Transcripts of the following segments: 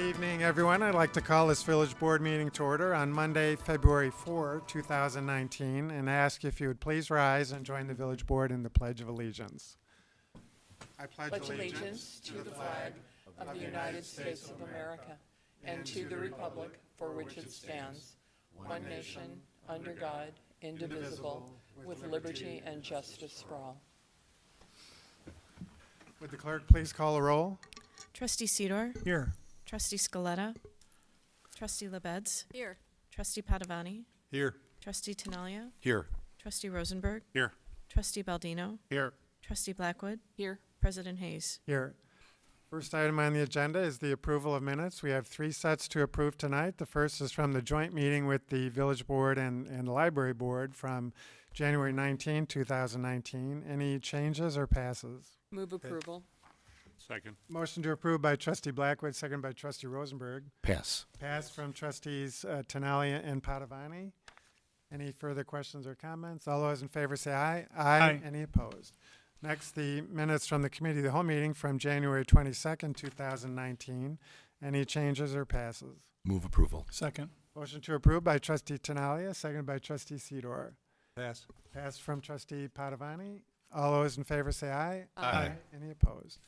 evening, everyone. I'd like to call this Village Board meeting to order on Monday, February 4, 2019, and ask if you would please rise and join the Village Board in the Pledge of Allegiance. I pledge allegiance to the flag of the United States of America and to the republic for which it stands, one nation, under God, indivisible, with liberty and justice for all. Would the clerk please call a roll? Trustee Sidor. Here. Trustee Scaletta. Trustee LaBedz. Here. Trustee Padavani. Here. Trustee Tinaglia. Here. Trustee Rosenberg. Here. Trustee Baldino. Here. Trustee Blackwood. Here. President Hayes. Here. First item on the agenda is the approval of minutes. We have 3 sets to approve tonight. The first is from the joint meeting with the Village Board and the Library Board from January 19, 2019. Any changes or passes? Move approval. Second. Motion to approve by Trustee Blackwood, second by Trustee Rosenberg. Pass. Passed from Trustees Tinaglia and Padavani. Any further questions or comments? All those in favor say aye. Aye. Any opposed? Next, the minutes from the Committee of the Whole meeting from January 22nd, 2019. Any changes or passes? Move approval. Second. Motion to approve by Trustee Tinaglia, second by Trustee Sidor. Pass. Passed from Trustee Padavani. All those in favor say aye. Aye. Any opposed?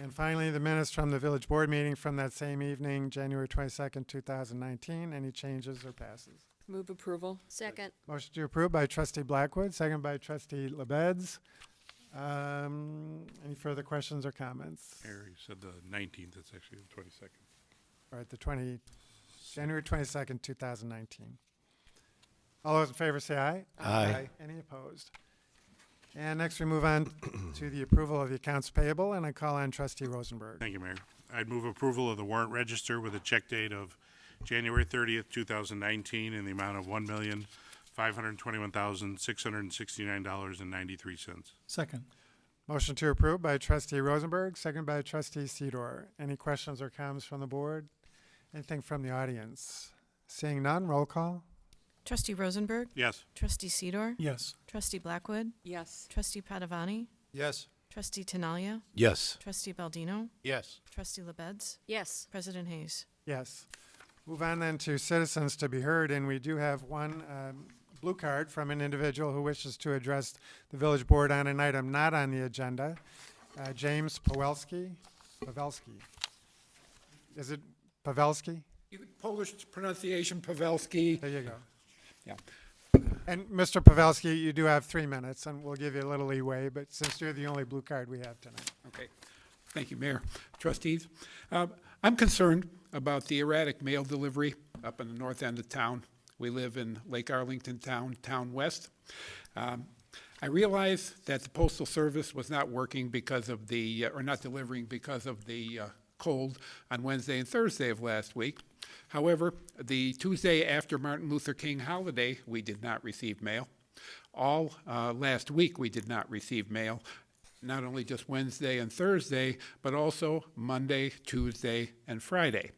And finally, the minutes from the Village Board meeting from that same evening, January 22nd, 2019. Any changes or passes? Move approval. Second. Motion to approve by Trustee Blackwood, second by Trustee LaBedz. Any further questions or comments? Mayor, you said the 19th, it's actually the 22nd. All right, January 22nd, 2019. All those in favor say aye. Aye. Any opposed? And next we move on to the approval of the accounts payable, and I call on Trustee Rosenberg. Thank you, Mayor. I'd move approval of the warrant register with a check date of January 30th, 2019 in the amount of $1,521,669.93. Second. Motion to approve by Trustee Rosenberg, second by Trustee Sidor. Any questions or comments from the board? Anything from the audience? Seeing none, roll call. Trustee Rosenberg. Yes. Trustee Sidor. Yes. Trustee Blackwood. Yes. Trustee Padavani. Yes. Trustee Tinaglia. Yes. Trustee Baldino. Yes. Trustee LaBedz. Yes. President Hayes. Yes. Move on then to citizens to be heard, and we do have one blue card from an individual who wishes to address the Village Board on an item not on the agenda. James Pavelski. Is it Pavelski? Polish pronunciation, Pavelski. There you go. Yeah. And Mr. Pavelski, you do have 3 minutes, and we'll give you a little leeway, but since you're the only blue card we have tonight. Okay. Thank you, Mayor. Trustees, I'm concerned about the erratic mail delivery up in the north end of town. We live in Lake Arlington Town West. I realize that the Postal Service was not working because of the, or not delivering because of the cold on Wednesday and Thursday of last week. However, the Tuesday after Martin Luther King holiday, we did not receive mail. All last week, we did not receive mail, not only just Wednesday and Thursday, but also Monday, Tuesday, and Friday.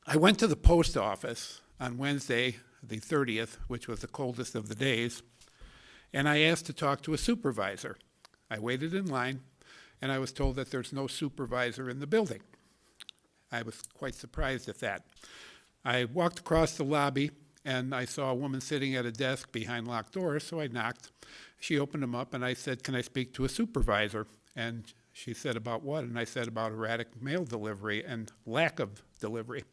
I went to the post office on Wednesday, the 30th, which was the coldest of the days, and I asked to talk to a supervisor. I waited in line, and I was told that there's no supervisor in the building. I was quite surprised at that. I walked across the lobby, and I saw a woman sitting at a desk behind locked doors, so I knocked. She opened them up, and I said, "Can I speak to a supervisor?" And she said, "About what?" And I said, "About erratic mail delivery and lack of delivery."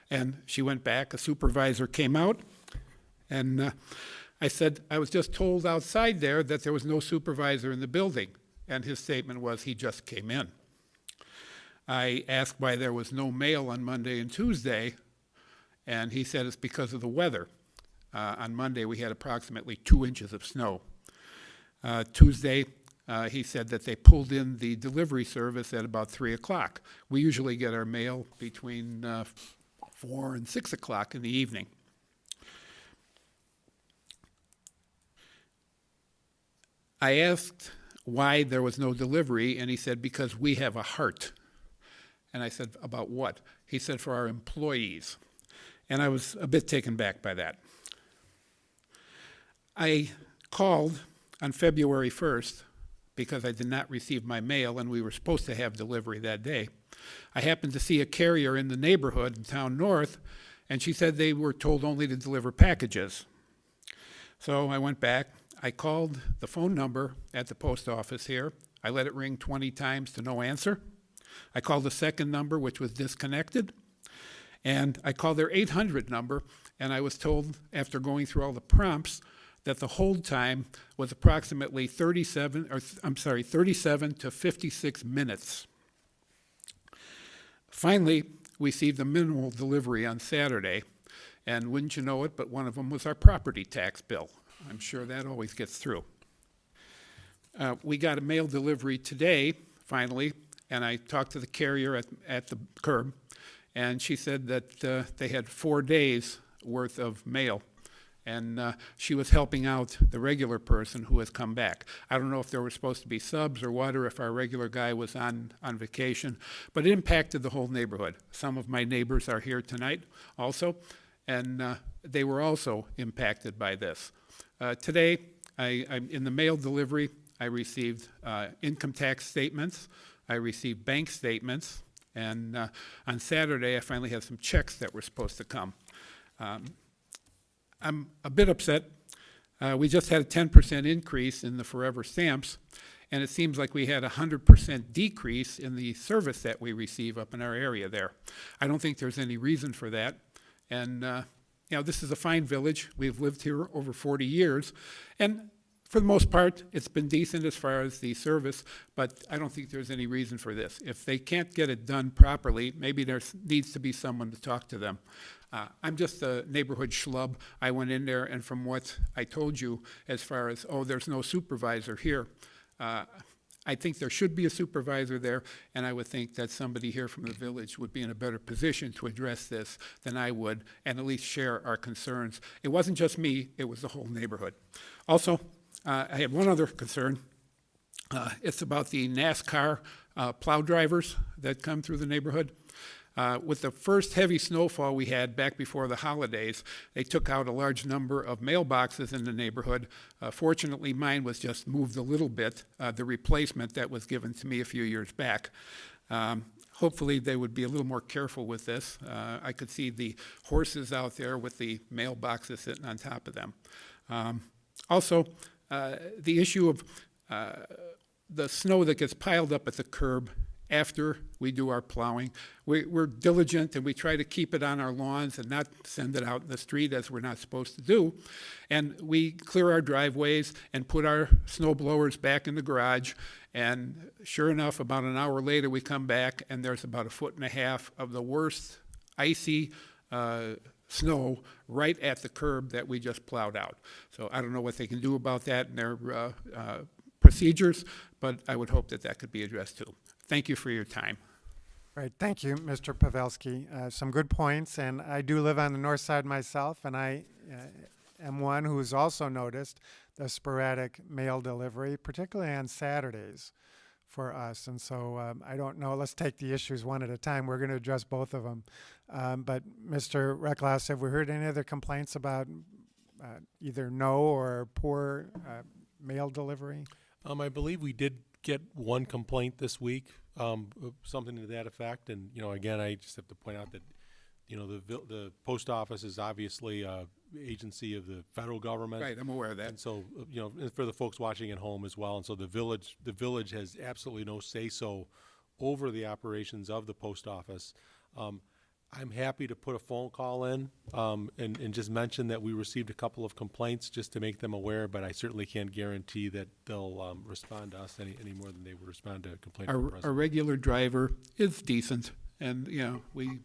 And she went back. A supervisor came out, and I said, "I was just told outside there that there was no supervisor in the building." And his statement was, "He just came in." I asked why there was no mail on Monday and Tuesday, and he said it's because of the weather. On Monday, we had approximately 2 inches of snow. Tuesday, he said that they pulled in the delivery service at about 3 o'clock. We usually get our mail between 4 and 6 o'clock in the evening. I asked why there was no delivery, and he said, "Because we have a heart." And I said, "About what?" He said, "For our employees." And I was a bit taken back by that. I called on February 1st because I did not receive my mail, and we were supposed to have delivery that day. I happened to see a carrier in the neighborhood in Town North, and she said they were told only to deliver packages. So I went back. I called the phone number at the post office here. I let it ring 20 times to no answer. I called the second number, which was disconnected. And I called their 800 number, and I was told, after going through all the prompts, that the hold time was approximately 37 to 56 minutes. Finally, we received a minimal delivery on Saturday, and wouldn't you know it, but one of them was our property tax bill. I'm sure that always gets through. We got a mail delivery today, finally, and I talked to the carrier at the curb, and she said that they had 4 days worth of mail, and she was helping out the regular person who has come back. I don't know if there were supposed to be subs or what, or if our regular guy was on vacation, but it impacted the whole neighborhood. Some of my neighbors are here tonight also, and they were also impacted by this. Today, I'm in the mail delivery, I received income tax statements, I received bank statements, and on Saturday, I finally had some checks that were supposed to come. I'm a bit upset. We just had a 10% increase in the forever stamps, and it seems like we had a 100% decrease in the service that we receive up in our area there. I don't think there's any reason for that, and this is a fine village. We've lived here over 40 years, and for the most part, it's been decent as far as the service, but I don't think there's any reason for this. If they can't get it done properly, maybe there needs to be someone to talk to them. I'm just a neighborhood schlub. I went in there, and from what I told you as far as, there's no supervisor here, I think there should be a supervisor there, and I would think that somebody here from the village would be in a better position to address this than I would, and at least share our concerns. It wasn't just me, it was the whole neighborhood. Also, I have one other concern. It's about the NASCAR plow drivers that come through the neighborhood. With the first heavy snowfall we had back before the holidays, they took out a large number of mailboxes in the neighborhood. Fortunately, mine was just moved a little bit, the replacement that was given to me a few years back. Hopefully, they would be a little more careful with this. I could see the horses out there with the mailboxes sitting on top of them. Also, the issue of the snow that gets piled up at the curb after we do our plowing. We're diligent, and we try to keep it on our lawns and not send it out in the street as we're not supposed to do. And we clear our driveways and put our snow blowers back in the garage. And sure enough, about an hour later, we come back, and there's about 1.5 feet of the worst icy snow right at the curb that we just plowed out. So I don't know what they can do about that in their procedures, but I would hope that that could be addressed too. Thank you for your time. Right, thank you, Mr. Pavelski. Some good points, and I do live on the north side myself, and I am one who's also noticed the sporadic mail delivery, particularly on Saturdays for us. And so I don't know, let's take the issues one at a time. We're going to address both of them. But Mr. Reckloss, have we heard any other complaints about either no or poor mail delivery? I believe we did get one complaint this week, something to that effect. And, again, I just have to point out that, the post office is obviously an agency of the federal government. Right, I'm aware of that. And so, for the folks watching at home as well. And so the village has absolutely no say-so over the operations of the post office. I'm happy to put a phone call in and just mention that we received a couple of complaints just to make them aware, but I certainly can't guarantee that they'll respond to us any more than they would respond to a complaint from the president. Our regular driver is decent, and, we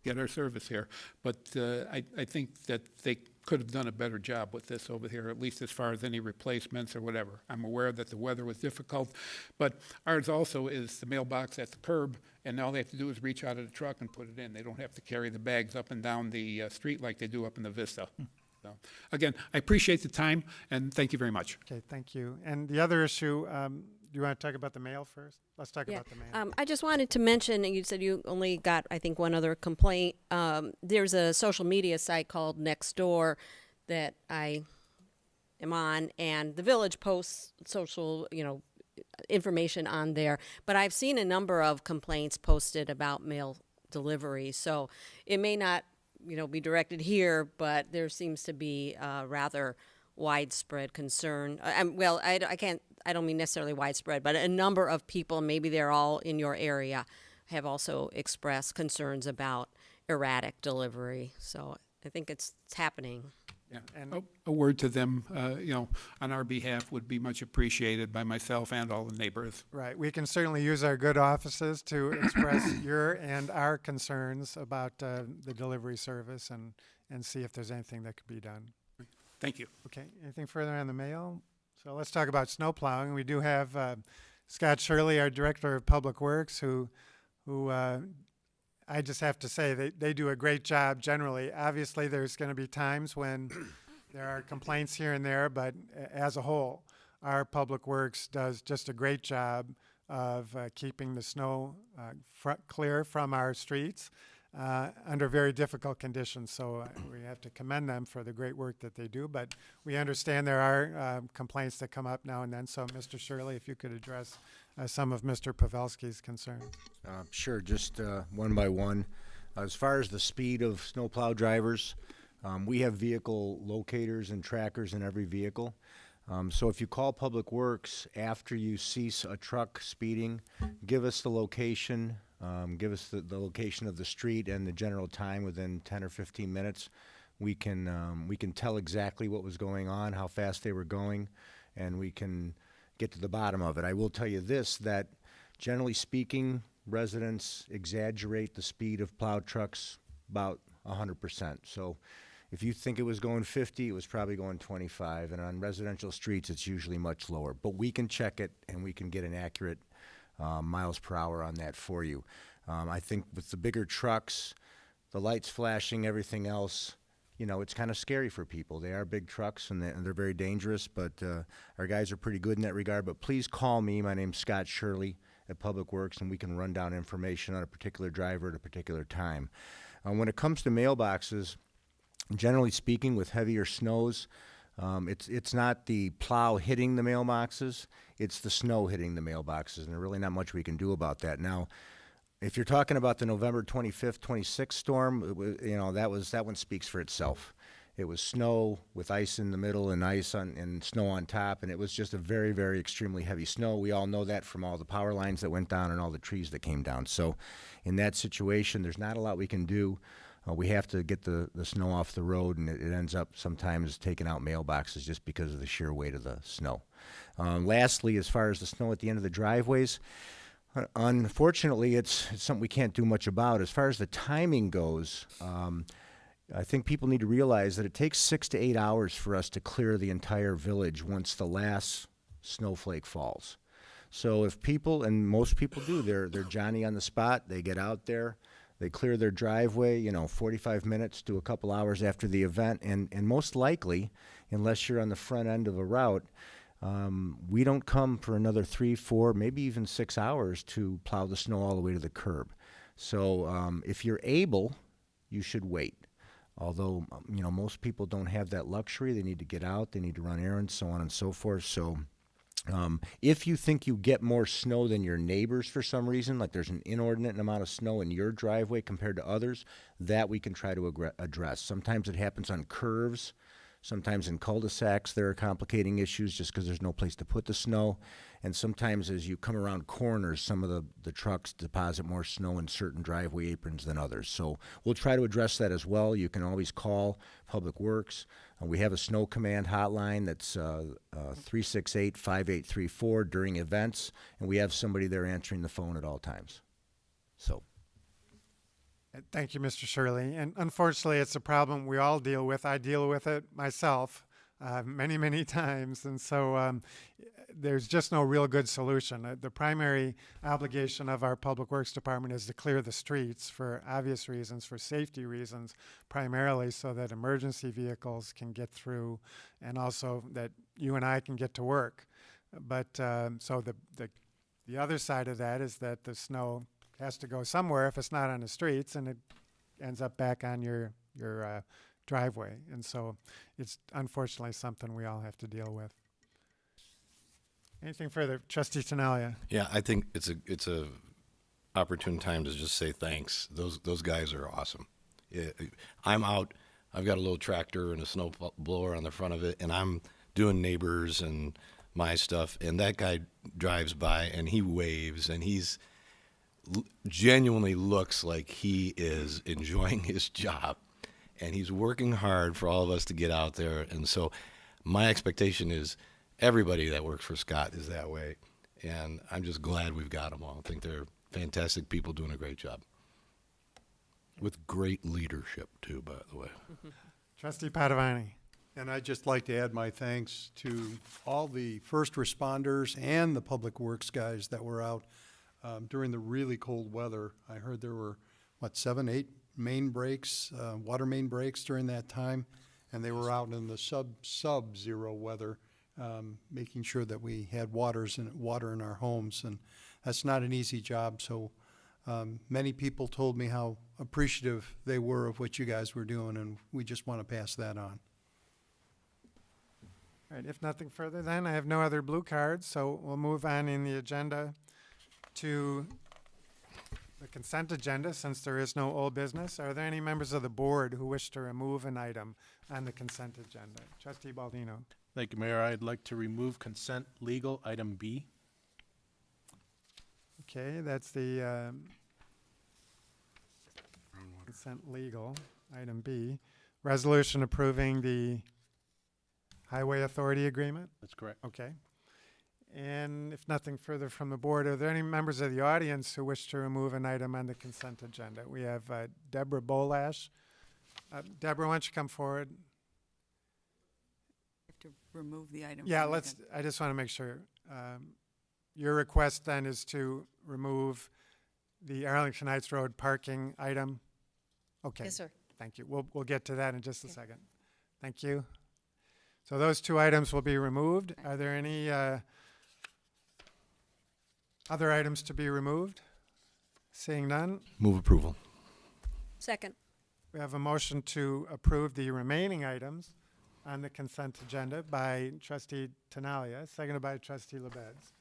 get our service here. But I think that they could have done a better job with this over here, at least as far as any replacements or whatever. I'm aware that the weather was difficult, but ours also is the mailbox at the curb, and all they have to do is reach out of the truck and put it in. They don't have to carry the bags up and down the street like they do up in the Vista. So, again, I appreciate the time, and thank you very much. Okay, thank you. And the other issue, do you want to talk about the mail first? Let's talk about the mail. I just wanted to mention, you said you only got, I think, one other complaint. There's a social media site called Nextdoor that I am on, and the village posts social, information on there. But I've seen a number of complaints posted about mail delivery, so it may not, be directed here, but there seems to be rather widespread concern. I don't mean necessarily widespread, but a number of people, maybe they're all in your area, have also expressed concerns about erratic delivery. So I think it's happening. Yeah, And- a word to them, on our behalf would be much appreciated by myself and all the neighbors. Right. We can certainly use our good offices to express your and our concerns about the delivery service and see if there's anything that could be done. Thank you. Okay. Anything further on the mail? So let's talk about snow plowing. We do have Scott Shirley, our Director of Public Works, who I just have to say they do a great job generally. Obviously, there's going to be times when there are complaints here and there, but as a whole, our Public Works does just a great job of keeping the snow clear from our streets under very difficult conditions. So we have to commend them for the great work that they do. But we understand there are complaints that come up now and then. So, Mr. Shirley, if you could address some of Mr. Pavelski's concerns. Sure, just one by one. As far as the speed of snowplow drivers, we have vehicle locators and trackers in every vehicle. So if you call Public Works after you see a truck speeding, give us the location, give us the location of the street and the general time within 10 or 15 minutes. We can tell exactly what was going on, how fast they were going, and we can get to the bottom of it. I will tell you this, that generally speaking, residents exaggerate the speed of plowed trucks about 100%. So if you think it was going 50, it was probably going 25, and on residential streets, it's usually much lower. But we can check it, and we can get an accurate miles per hour on that for you. I think with the bigger trucks, the lights flashing, everything else, it's kind of scary for people. They are big trucks, and they're very dangerous, but our guys are pretty good in that regard. But please call me. My name's Scott Shirley at Public Works, and we can run down information on a particular driver at a particular time. When it comes to mailboxes, generally speaking, with heavier snows, it's not the plow hitting the mailboxes, it's the snow hitting the mailboxes, and there's really not much we can do about that. Now, if you're talking about the November 25th, 26th storm, that one speaks for itself. It was snow with ice in the middle and and snow on top, and it was just a very, very extremely heavy snow. We all know that from all the power lines that went down and all the trees that came down. So in that situation, there's not a lot we can do. We have to get the snow off the road, and it ends up sometimes taking out mailboxes just because of the sheer weight of the snow. Lastly, as far as the snow at the end of the driveways, unfortunately, it's something we can't do much about. As far as the timing goes, I think people need to realize that it takes 6 to 8 hours for us to clear the entire village once the last snowflake falls. So if people, and most people do, they're Johnny on the spot, they get out there, they clear their driveway, 45 minutes to a couple hours after the event, and most likely, unless you're on the front end of a route, we don't come for another 3, 4, maybe even 6 hours to plow the snow all the way to the curb. So if you're able, you should wait. Although, most people don't have that luxury. They need to get out, they need to run errands, so on and so forth. So if you think you get more snow than your neighbors for some reason, like there's an inordinate amount of snow in your driveway compared to others, that we can try to address. Sometimes it happens on curves. Sometimes in cul-de-sacs there are complicating issues just because there's no place to put the snow. And sometimes as you come around corners, some of the trucks deposit more snow in certain driveway aprons than others. So we'll try to address that as well. You can always call Public Works. We have a snow command hotline that's 368-5834 during events, and we have somebody there answering the phone at all times. So. Thank you, Mr. Shirley. And unfortunately, it's a problem we all deal with. I deal with it myself many, many times. And so there's just no real good solution. The primary obligation of our Public Works Department is to clear the streets for obvious reasons, for safety reasons, primarily so that emergency vehicles can get through and also that you and I can get to work. But so the other side of that is that the snow has to go somewhere if it's not on the streets, and it ends up back on your driveway. And so it's unfortunately something we all have to deal with. Anything further? Trustee Tinaglia. Yeah, I think it's a opportune time to just say thanks. Those guys are awesome. I'm out. I've got a little tractor and a snow blower on the front of it, and I'm doing neighbors and my stuff. And that guy drives by and he waves, and he's genuinely looks like he is enjoying his job, and he's working hard for all of us to get out there. And so, my expectation is everybody that works for Scott is that way, and I'm just glad we've got them all. I think they're fantastic people doing a great job. With great leadership, too, by the way. Trustee Padavani. And I'd just like to add my thanks to all the first responders and the public works guys that were out during the really cold weather. I heard there were, 7, 8 main breaks, water main breaks during that time, and they were out in the sub-zero weather, making sure that we had water in our homes, and that's not an easy job. So many people told me how appreciative they were of what you guys were doing, and we just want to pass that on. All right, if nothing further, then I have no other blue cards, so we'll move on in the agenda to the consent agenda, since there is no old business. Are there any members of the board who wish to remove an item on the consent agenda? Trustee Baldino. Thank you, Mayor. I'd like to remove consent legal, item B. Okay, that's the consent legal, item B. Resolution approving the Highway Authority agreement? That's correct. Okay. And if nothing further from the board, are there any members of the audience who wish to remove an item on the consent agenda? We have Deborah Bolash. Deborah, why don't you come forward? Have to remove the item. Yeah, from the I just want to make sure. Your request then is to remove the Arlington Heights Road parking item? Okay. Yes, sir. Thank you. We'll get to that in just a second. Thank you. So those two items will be removed. Are there any other items to be removed? Seeing none, Move approval. Second. we have a motion to approve the remaining items on the consent agenda by Trustee Tinaglia, seconded by Trustee LaBedz.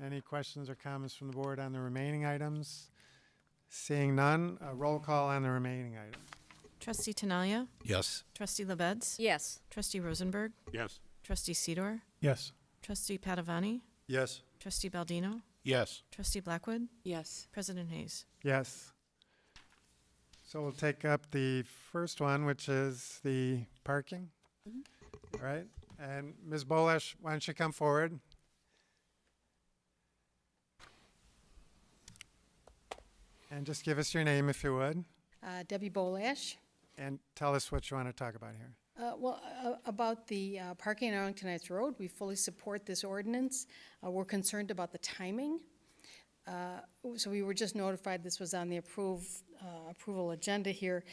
Any questions or comments from the board on the remaining items? Seeing none, a roll call on the remaining items. Trustee Tinaglia? Yes. Trustee LaBedz? Yes. Trustee Rosenberg? Yes. Trustee Sidor? Yes. Trustee Padavani? Yes. Trustee Baldino? Yes. Trustee Blackwood? Yes. President Hayes? Yes. So we'll take up the first one, which is the parking. All right. And Ms. Bolash, why don't you come forward? And just give us your name if you would, Debbie Bolash. and tell us what you want to talk about here. About the parking on Arlington Heights Road, we fully support this ordinance. We're concerned about the timing. So we were just notified this was on the approval agenda here.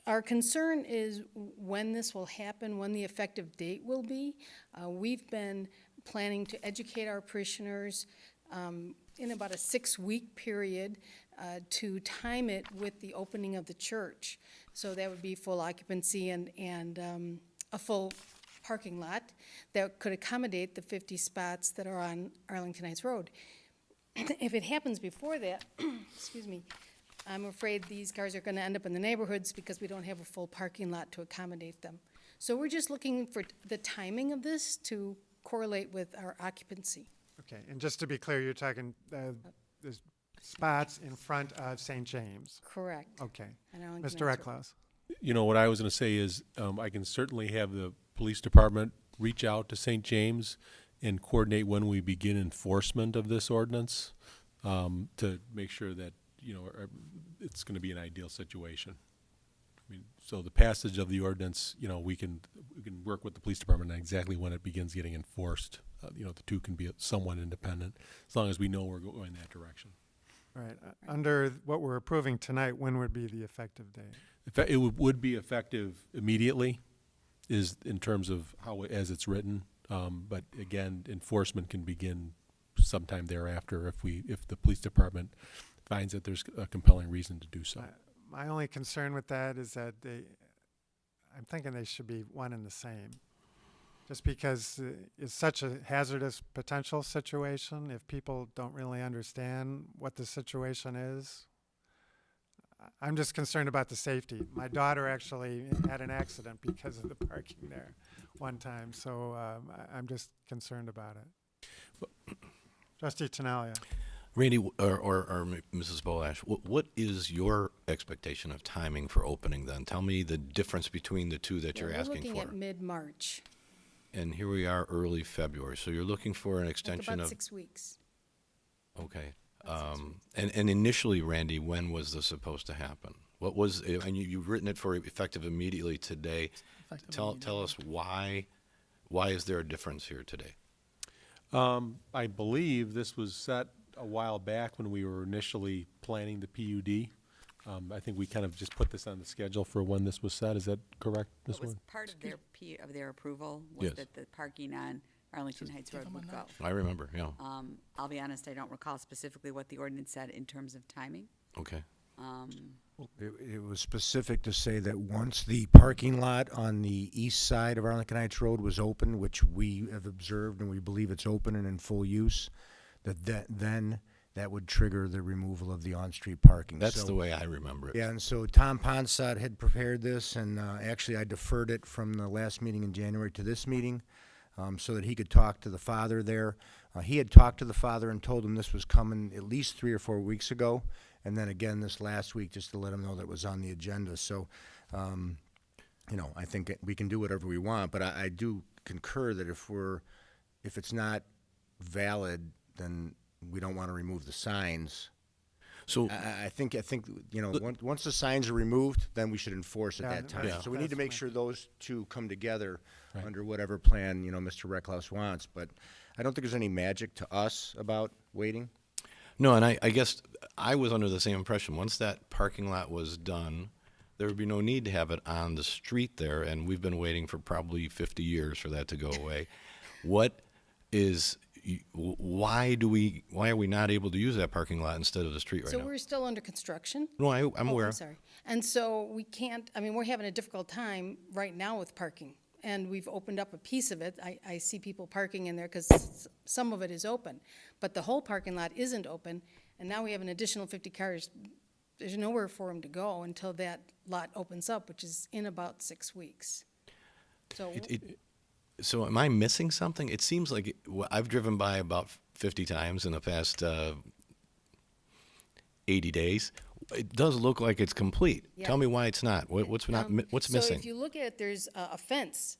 Our concern is when this will happen, when the effective date will be. We've been planning to educate our parishioners in about a 6-week period to time it with the opening of the church. So that would be full occupancy and a full parking lot that could accommodate the 50 spots that are on Arlington Heights Road. If it happens before that, excuse me, I'm afraid these cars are going to end up in the neighborhoods because we don't have a full parking lot to accommodate them. So we're just looking for the timing of this to correlate with our occupancy. Okay, and just to be clear, you're talking there's spots in front of St. James. Correct. Okay. On Arlington Mr. Heights Road. Recklouse. You know, what I was going to say is I can certainly have the police department reach out to St. James and coordinate when we begin enforcement of this ordinance to make sure that, you know, it's going to be an ideal situation. I mean, so the passage of the ordinance, you know, we can work with the police department on exactly when it begins getting enforced. You know, the two can be somewhat independent as long as we know we're going that direction. All right. Under what we're approving tonight, when would be the effective date? It would be effective immediately, is in terms of how as it's written. But again, enforcement can begin sometime thereafter if the police department finds that there's a compelling reason to do so. My only concern with that is that I'm thinking they should be one and the same. just because it's such a hazardous potential situation. If people don't really understand what the situation is, I'm just concerned about the safety. My daughter actually had an accident because of the parking there one time, so I'm just concerned about it. Trustee Tinaglia. Randy, or Mrs. Bolash, what is your expectation of timing for opening then? Tell me the difference between the two that you're asking We're looking for. at mid-March, And here we are, early February, so you're looking for an like extension about of, 6 weeks. okay. And initially, Randy, when was this supposed to happen? What was, and you've written it for effective immediately today. Tell us why is there a difference here today? I believe this was set a while back when we were initially planning the PUD. I think we kind of just put this on the schedule for when this was set. Is that correct, Ms. What was Warren? part of their approval was Yes. that the parking on Arlington Heights Road would go. I remember, yeah, I'll be honest, I don't recall specifically what the ordinance said in terms of timing. okay. It was specific to say that once the parking lot on the east side of Arlington Heights Road was open, which we have observed and we believe it's open and in full use, then that would trigger the removal of the on-street parking. That's So- the way I remember it. Yeah, and so Tom Ponsod had prepared this, and actually I deferred it from the last meeting in January to this meeting, so that he could talk to the father there. He had talked to the father and told him this was coming at least 3 or 4 weeks ago, and then again this last week just to let him know that it was on the agenda. So, I think we can do whatever we want, but I do concur that if it's not valid, then we don't want to remove the signs. So, I think once the signs are removed, then we should enforce at Yeah, that time. yeah. So we need to make That's sure those two come together Right. under whatever plan, Mr. Recklouse wants. But I don't think there's any magic to us about waiting. no, and I guess I was under the same impression. Once that parking lot was done, there would be no need to have it on the street there, and we've been waiting for probably 50 years for that to go away. Why are we not able to use that parking lot instead of the street right So now? we're still under construction. No, I'm aware. I'm sorry. And so we can't, we're having a difficult time right now with parking. And we've opened up a piece of it. I see people parking in there because some of it is open. But the whole parking lot isn't open, and now we have an additional 50 cars. There's nowhere for them to go until that lot opens up, which is in about 6 weeks. So, So am I missing something? It seems like I've driven by about 50 times in the past 80 days. It does look like it's complete. Yeah. Tell me why it's not. What's So missing? if you look at it, there's a fence,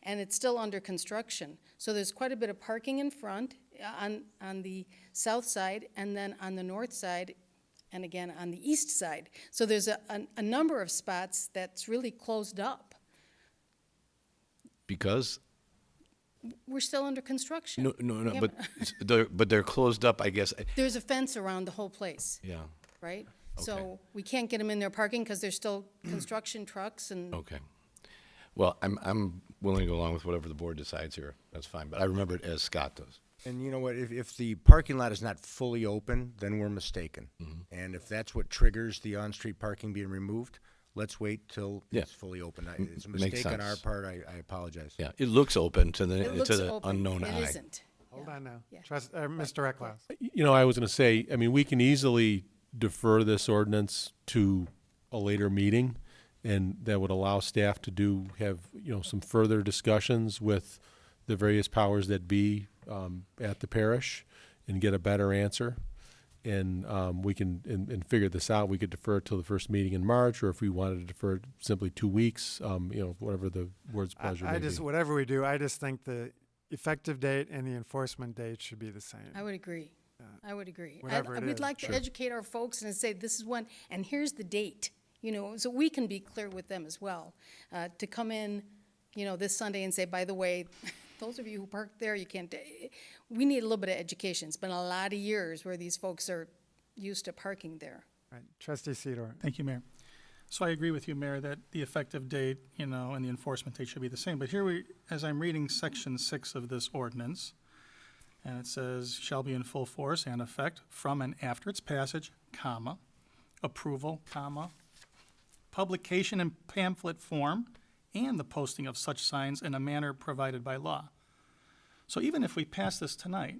and it's still under construction. So there's quite a bit of parking in front, on the south side, and then on the north side, and again on the east side. So there's a number of spots that's really closed up. Because We're still under construction. no, We but haven't- they're closed up. I guess. There's a fence around the whole place, Yeah. right? So we can't get them in there parking because there's still construction trucks and. Okay. Well, I'm willing to go along with whatever the board decides here. That's fine. But I remember it as Scott does. And you know what? If the parking lot is not fully open, then we're mistaken. And if that's what triggers the on-street parking being removed, let's wait till Yeah. it's fully open. It's a Makes mistake on our sense. part. I apologize. Yeah. It looks open to It the looks open. unknown It eye. isn't. Hold on now. Yeah. Mr. Recklouse. I was going to say, we can easily defer this ordinance to a later meeting, and that would allow staff to have some further discussions with the various powers that be at the parish and get a better answer. And we can and figure this out. We could defer it till the first meeting in March, or if we wanted to defer it simply 2 weeks, whatever the board's pleasure may be. Whatever we do, I just think the effective date and the enforcement date should be the same. I would agree. I would agree. Whatever it We'd is, like to educate our folks and say, this is when, and here's the date, so we can be clear with them as well. To come in, this Sunday and say, by the way, those of you who parked there, you can't, we need a little bit of education. It's been a lot of years where these folks are used to parking there. Right. Trustee Sidor. Thank you, Mayor. So I agree with you, Mayor, that the effective date, and the enforcement date should be the same. But here as I'm reading section 6 of this ordinance, and it says, shall be in full force and effect from and after its passage, approval, publication in pamphlet form, and the posting of such signs in a manner provided by law. So even if we pass this tonight,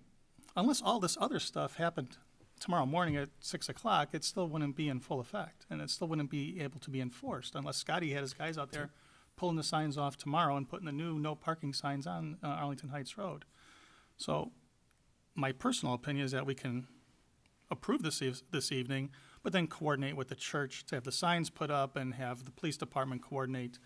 unless all this other stuff happened tomorrow morning at 6 o'clock, it still wouldn't be in full effect, and it still wouldn't be able to be enforced unless Scotty had his guys out there pulling the signs off tomorrow and putting the new no parking signs on Arlington Heights Road. So my personal opinion is that we can approve this evening, but then coordinate with the church to have the signs put up and have the police department coordinate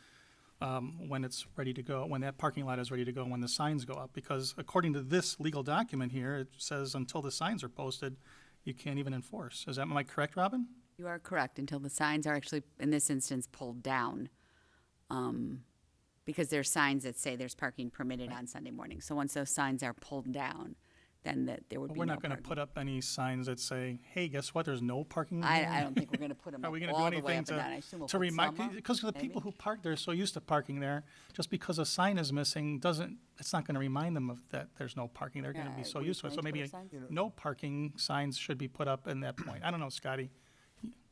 when it's ready to go, when that parking lot is ready to go, when the signs go up. Because according to this legal document here, it says until the signs are posted, you can't even enforce. Am I correct, Robin? You are correct, until the signs are actually, in this instance, pulled down. Because there's signs that say there's parking permitted on Sunday morning. So once those signs are pulled down, then there would But be we're no not going to parking. put up any signs that say, hey, guess what, there's no parking. I don't think we're going to put them Are we going to all do the way anything up and down. I assume we'll to put remind, some up, because the people maybe? who park there are so used to parking there, just because a sign is missing it's not going to remind them of that there's no parking. They're going to be Yeah, so were you used to it. So planning to maybe put signs? no parking signs should be put up in that point. I don't know, Scotty.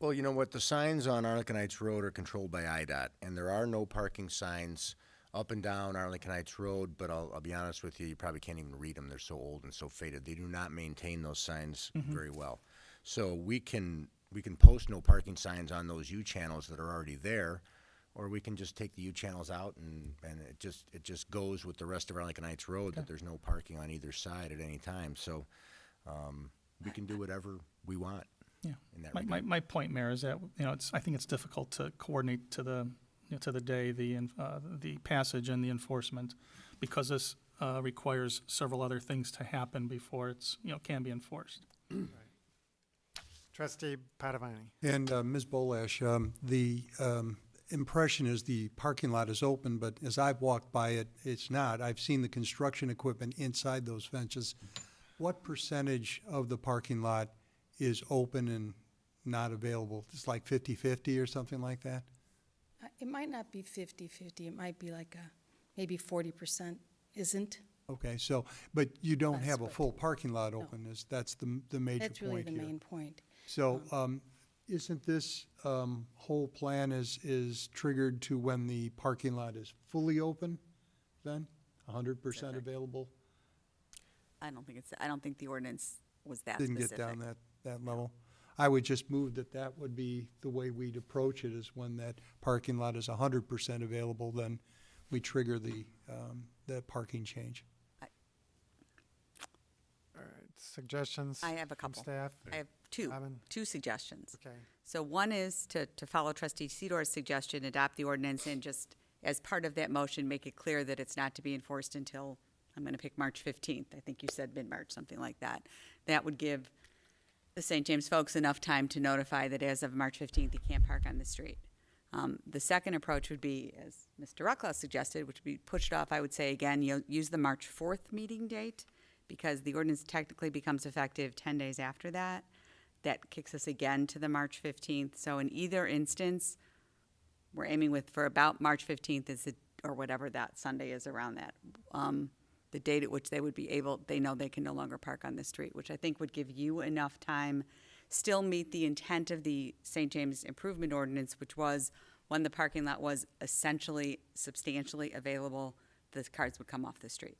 Well, you know what, the signs on Arlington Heights Road are controlled by IDOT, and there are no parking signs up and down Arlington Heights Road, but I'll be honest with you, you probably can't even read them. They're so old and so faded. They do not maintain those signs very well. So we can post no parking signs on those U channels that are already there, or we can just take the U channels out and it just goes with the rest of Arlington Heights Road that there's no parking on either side at any time. So we can do whatever we want. Yeah. In that My point, Mayor, is that, I think it's difficult to coordinate to the day, the passage and the enforcement, because this requires several other things to happen before can be enforced. Trustee Padavani. And Ms. Bolash, the impression is the parking lot is open, but as I've walked by it, it's not. I've seen the construction equipment inside those fences. What percentage of the parking lot is open and not available? It's like 50-50 or something like that? It might not be 50-50, it might be like maybe 40% isn't. Okay, so, but you don't Less, have a but- full parking lot open, that's the major That's really point the here. main point. So, isn't this whole plan is triggered to when the parking lot is fully open then? 100% available? I don't think the ordinance was that Didn't specific. get down that level? I would just move that would be the way we'd approach it, is when that parking lot is 100% available, then we trigger the parking change. All right, suggestions? I have a from couple. Staff? I have two Robin? suggestions. Okay. So one is to follow Trustee Sidor's suggestion, adopt the ordinance, and just as part of that motion, make it clear that it's not to be enforced until, I'm going to pick March 15th. I think you said mid-March, something like that. That would give the St. James folks enough time to notify that as of March 15th, you can't park on the street. The second approach would be, as Mr. Rucklow suggested, which would be pushed off, I would say, again, you'll use the March 4th meeting date, because the ordinance technically becomes effective 10 days after that. That kicks us again to the March 15th. So in either instance, we're aiming for about March 15th or whatever that Sunday is around that. The date at which they would be they know they can no longer park on the street, which I think would give you enough time, still meet the intent of the St. James Improvement Ordinance, which was when the parking lot was essentially substantially available, the cars would come off the street.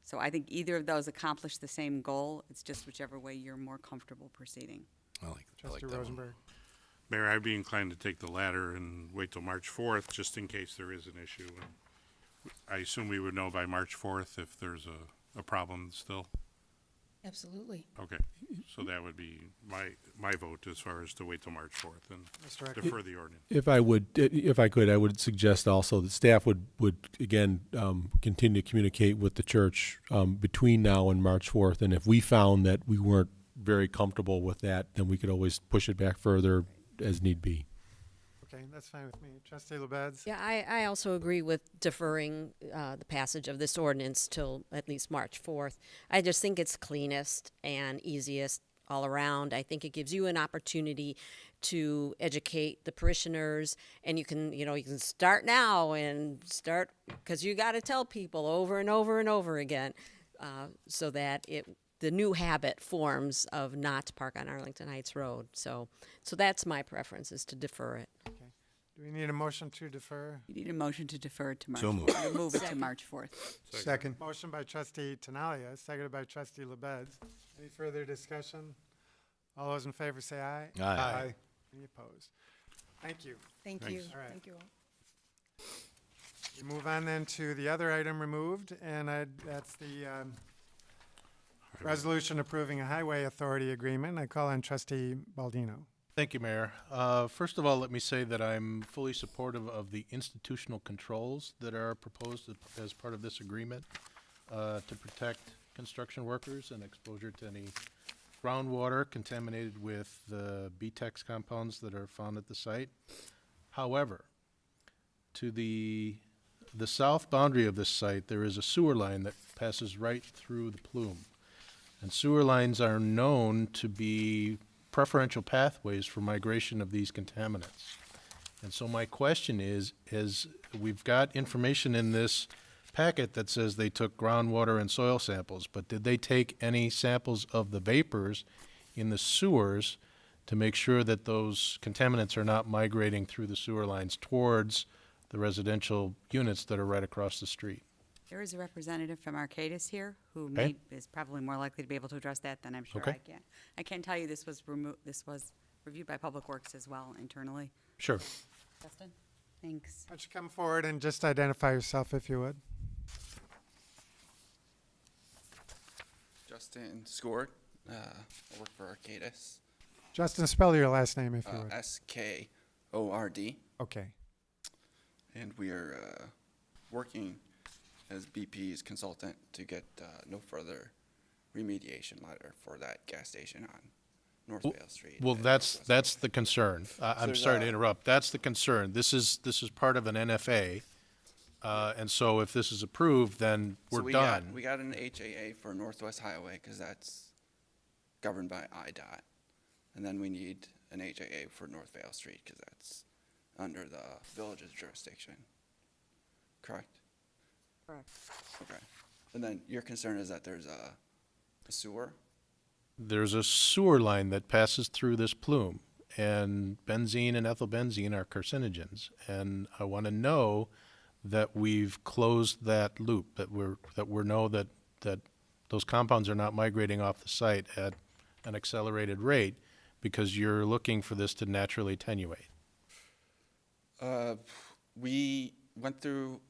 So I think either of those accomplish the same goal. It's just whichever way you're more comfortable proceeding. I like Trustee that one. Rosenberg. Mayor, I'd be inclined to take the latter and wait till March 4th, just in case there is an issue. And I assume we would know by March 4th if there's a problem still? Absolutely. Okay, so that would be my vote as far as to wait till March 4th and Mr. Eckert. defer the ordinance. If I could, I would suggest also that staff would again, continue to communicate with the church, between now and March 4th. And if we found that we weren't very comfortable with that, then we could always push it back further as need be. Okay, that's fine with me. Trustee LaBedz? Yeah, I also agree with deferring the passage of this ordinance till at least March 4th. I just think it's cleanest and easiest all around. I think it gives you an opportunity to educate the parishioners, and you can start now and start, because you got to tell people over and over and over again, so that the new habit forms of not to park on Arlington Heights Road. So that's my preference, is to defer it. Okay. Do Do we need a motion to defer? You need a motion to defer to March. So moved. To move it to March 4th. Second. Motion by trustee Tinaglia, seconded by trustee LaBedz. Any further discussion? All those in favor say aye. Aye. Any opposed? Thank you. Thank you. All right. Thank you all. We move on then to the other item removed, and that's the resolution approving a highway authority agreement. I call on trustee Baldino. Thank you, Mayor. First of all, let me say that I'm fully supportive of the institutional controls that are proposed as part of this agreement to protect construction workers and exposure to any groundwater contaminated with the BTEX compounds that are found at the site. However, to the south boundary of this site, there is a sewer line that passes right through the plume. And sewer lines are known to be preferential pathways for migration of these contaminants. And so my question is we've got information in this packet that says they took groundwater and soil samples, but did they take any samples of the vapors in the sewers to make sure that those contaminants are not migrating through the sewer lines towards the residential units that are right across the street? There is a representative from Arcadis here who Okay. is probably more likely to be able to address that than I'm sure Okay. I can. I can tell you this was reviewed by Public Works as well internally. Sure. Justin? Thanks. Why don't you come forward and just identify yourself if you would? Justin Skord. I work for Arcadis. Justin, spell your last name if you would. SKORD. Okay. And we are working as BP's consultant to get no further remediation letter for that gas station on North Vale Street. Well, and that's Northwest. the concern. I'm there's sorry to a- interrupt. That's the concern. This is part of an NFA. And so if this is approved, then So we're we done. Got, we got an HAA for Northwest Highway because that's governed by IDOT. And then we need an HAA for North Vale Street because that's under the village's jurisdiction. Correct? Correct. Okay. And then your concern is that there's a sewer? There's a sewer line that passes through this plume, and benzene and ethylbenzene are carcinogens. And I want to know that we've closed that loop, that we know that those compounds are not migrating off the site at an accelerated rate, because you're looking for this to naturally attenuate. We went through,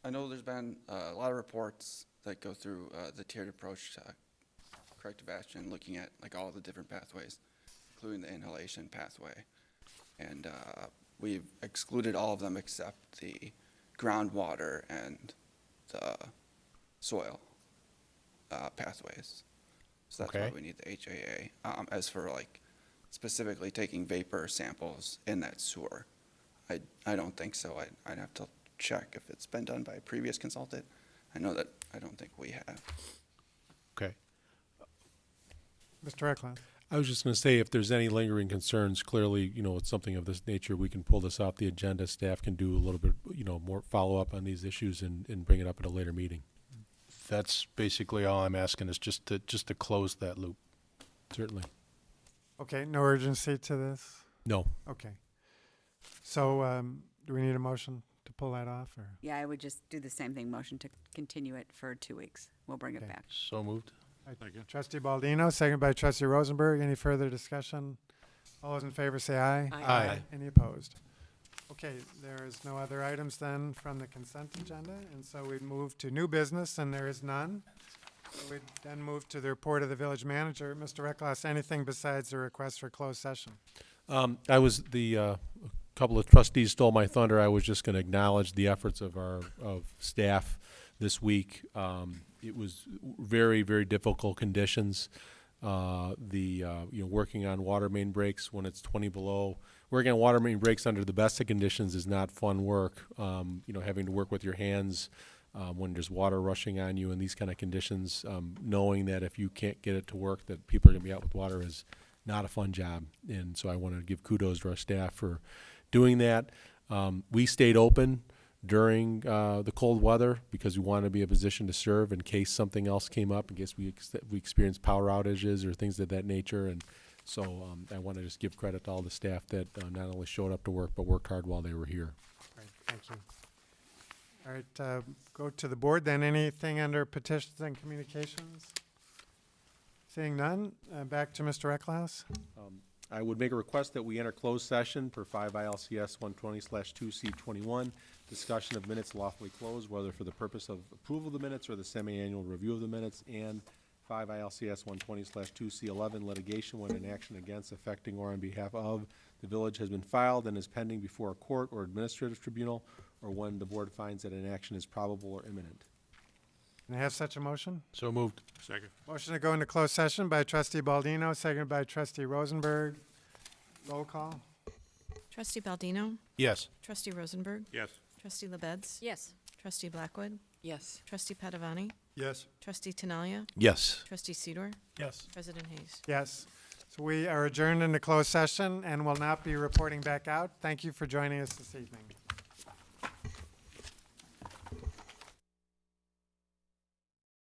I know there's been a lot of reports that go through the tiered approach to corrective action, looking at like all the different pathways, including the inhalation pathway. And we've excluded all of them except the groundwater and the soil pathways. So that's why Okay. we need the HAA. As for like specifically taking vapor samples in that sewer, I don't think so. I'd have to check if it's been done by a previous consultant. I know that I don't think we have. Okay. Mr. Eklund. I was just going to say, if there's any lingering concerns, clearly, it's something of this nature, we can pull this off the agenda. Staff can do a little bit, more follow-up on these issues and bring it up at a later meeting. That's basically all I'm asking, is just to close that loop. Certainly. Okay, no urgency to this? No. Okay. So, do we need a motion to pull that off, or? Yeah, I would just do the same thing, motion to continue it for 2 weeks. We'll bring it Okay. back. So moved. Trustee Baldino, second by trustee Rosenberg. Any further discussion? All those in favor say aye. Aye. Any opposed? Okay, there is no other items then from the consent agenda, and so we move to new business, and there is none. So we'd then move to the report of the village manager. Mr. Reckloss, anything besides the request for closed session? A couple of trustees stole my thunder. I was just going to acknowledge the efforts of staff this week. It was very, very difficult conditions. Working on water main breaks when it's 20 below. Working on water main breaks under the best of conditions is not fun work. Having to work with your hands when there's water rushing on you in these kind of conditions, knowing that if you can't get it to work, that people are going to be out with water is not a fun job. And so I want to give kudos to our staff for doing that. We stayed open during the cold weather because we wanted to be in a position to serve in case something else came up, in case we experienced power outages or things of that nature. And So I want to just give credit to all the staff that not only showed up to work, but worked hard while they were here. All right, thank you. All right, go to the board then. Anything under petitions and communications? Seeing none, back to Mr. Eckhouse. I would make a request that we enter closed session per 5 ILCS 120/2C21, discussion of minutes lawfully closed, whether for the purpose of approval of the minutes or the semi-annual review of the minutes, and 5 ILCS 120/2C11, litigation when an action against, affecting, or on behalf of the village has been filed and is pending before a court or administrative tribunal, or when the board finds that an action is probable or imminent. Can I have such a motion? So moved. Second. Motion to go into closed session by trustee Baldino, seconded by trustee Rosenberg. Roll call. Trustee Baldino, Yes. Trustee Rosenberg, Yes. Trustee LaBedz, Yes. Trustee Blackwood, Yes. Trustee Padavani, Yes. Trustee Tinaglia, Yes. Trustee Sidor, Yes. President Hayes. Yes. So we are adjourned into closed session and will not be reporting back out. Thank you for joining us this evening.